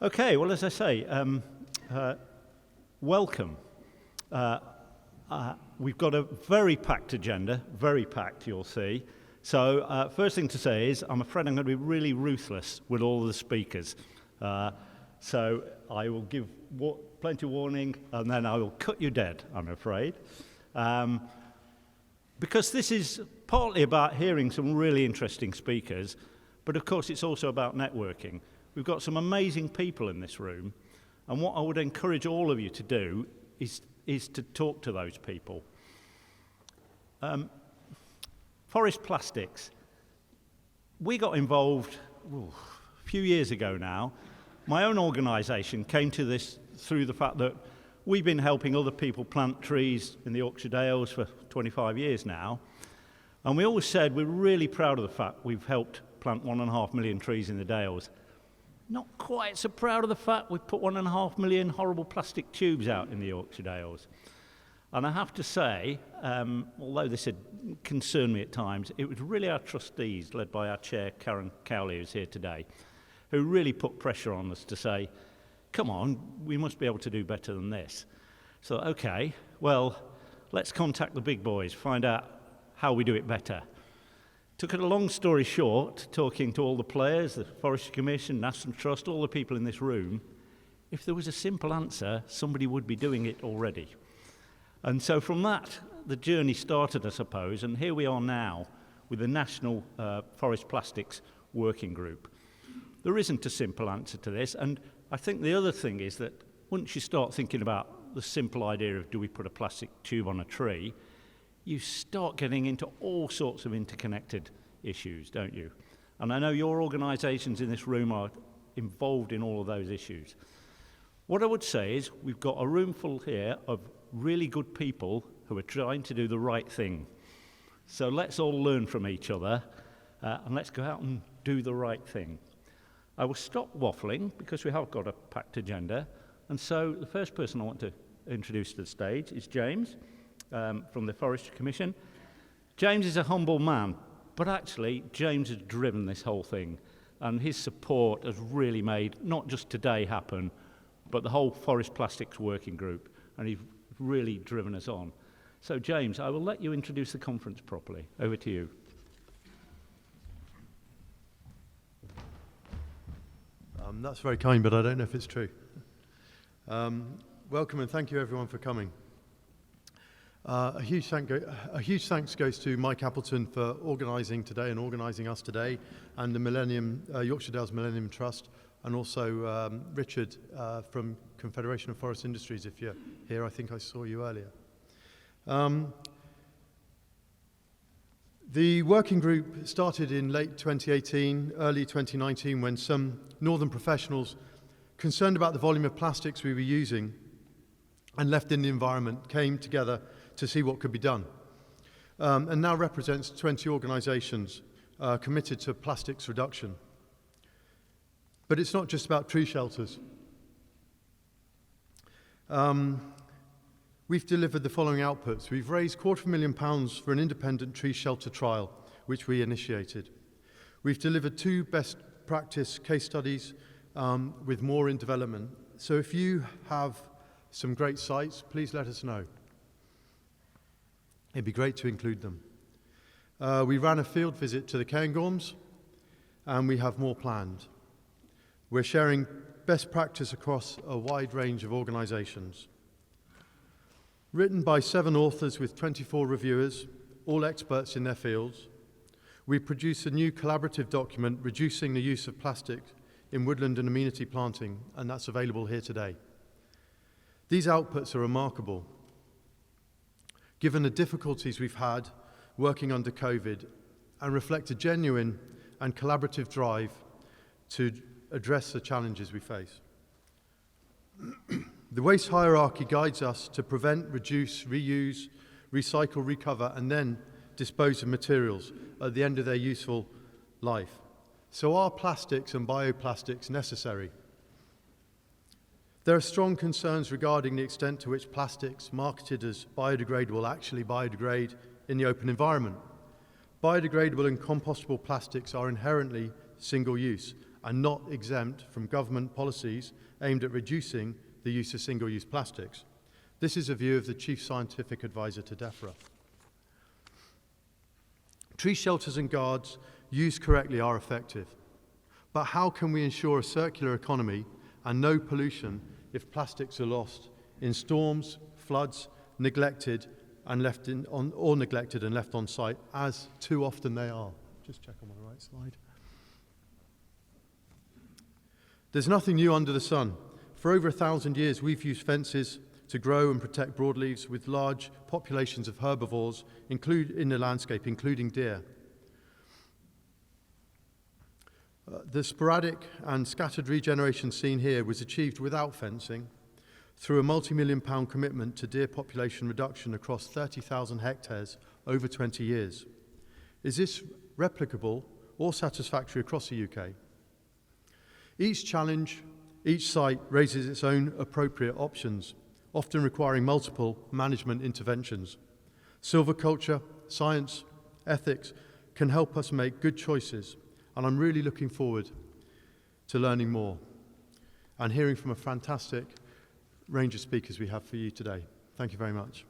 Okay, well, as I say, welcome. We've got a very packed agenda, very packed, you'll see. So first thing to say is, I'm afraid I'm going to be really ruthless with all the speakers. So I will give plenty of warning, and then I will cut you dead, I'm afraid. Because this is partly about hearing some really interesting speakers, but of course it's also about networking. We've got some amazing people in this room, and what I would encourage all of you to do is to talk to those people. Forest plastics. We got involved a few years ago now. My own organisation came to this through the fact that we've been helping other people plant trees in the Yorkshire Dales for 25 years now, and we always said we're really proud of the fact we've helped plant 1.5 million trees in the Dales. Not quite so proud of the fact we've put 1.5 million horrible plastic tubes out in the Yorkshire Dales. And I have to say, although this had concerned me at times, it was really our trustees, led by our chair, Karen Cowley, who's here today, who really put pressure on us to say, come on, we must be able to do better than this. So, okay, well, let's contact the big boys, find out how we do it better. Took it a long story short, talking to all the players, the Forestry Commission, National Trust, all the people in this room, if there was a simple answer, somebody would be doing it already. And so from that, the journey started, I suppose, and here we are now with the National Forest Plastics Working Group. There isn't a simple answer to this, and I think the other thing is that once you start thinking about the simple idea of do we put a plastic tube on a tree, you start getting into all sorts of interconnected issues, don't you? And I know your organisations in this room are involved in all of those issues. What I would say is we've got a room full here of really good people who are trying to do the right thing. So let's all learn from each other and let's go out and do the right thing. I will stop waffling because we have got a packed agenda. And so the first person I want to introduce to the stage is James. From the Forestry Commission. James is a humble man, but actually James has driven this whole thing, and his support has really made not just today happen, but the whole Forest Plastics Working Group, and he's really driven us on. So James, I will let you introduce the conference properly. Over to you. That's very kind, but I don't know if it's true. Welcome and thank you everyone for coming. A huge thanks goes to Mike Appleton for organising today and organising us today, and the Yorkshire Dales Millennium Trust, and also Richard from Confederation of Forest Industries. If you're here, I think I saw you earlier. The working group started in late 2018, early 2019, when some northern professionals concerned about the volume of plastics we were using and left in the environment came together to see what could be done, and now represents 20 organisations committed to plastics reduction. But it's not just about tree shelters. We've delivered the following outputs. We've raised £250,000 for an independent tree shelter trial, which we initiated. We've delivered 2 best practice case studies with more in development. So if you have some great sites, please let us know. It'd be great to include them. We ran a field visit to the Cairngorms, and we have more planned. We're sharing best practice across a wide range of organisations. Written by 7 authors with 24 reviewers, all experts in their fields, we produced a new collaborative document reducing the use of plastic in woodland and amenity planting, and that's available here today. These outputs are remarkable, given the difficulties we've had working under COVID, and reflect a genuine and collaborative drive to address the challenges we face. The waste hierarchy guides us to prevent, reduce, reuse, recycle, recover, and then dispose of materials at the end of their useful life. So are plastics and bioplastics necessary? There are strong concerns regarding the extent to which plastics marketed as biodegradable actually biodegrade in the open environment. Biodegradable and compostable plastics are inherently single-use and not exempt from government policies aimed at reducing the use of single-use plastics. This is a view of the Chief Scientific Advisor to DEFRA. Tree shelters and guards used correctly are effective, but how can we ensure a circular economy and no pollution if plastics are lost in storms, floods, neglected and left on site, as too often they are? Just check I'm on the right slide. There's nothing new under the sun. For over 1,000 years, we've used fences to grow and protect broadleaves with large populations of herbivores in the landscape, including deer. The sporadic and scattered regeneration seen here was achieved without fencing through a multi-million-pound commitment to deer population reduction across 30,000 hectares over 20 years. Is this replicable or satisfactory across the UK? Each challenge, each site raises its own appropriate options, often requiring multiple management interventions. Silviculture, science, ethics can help us make good choices, and I'm really looking forward to learning more and hearing from a fantastic range of speakers we have for you today. Thank you very much.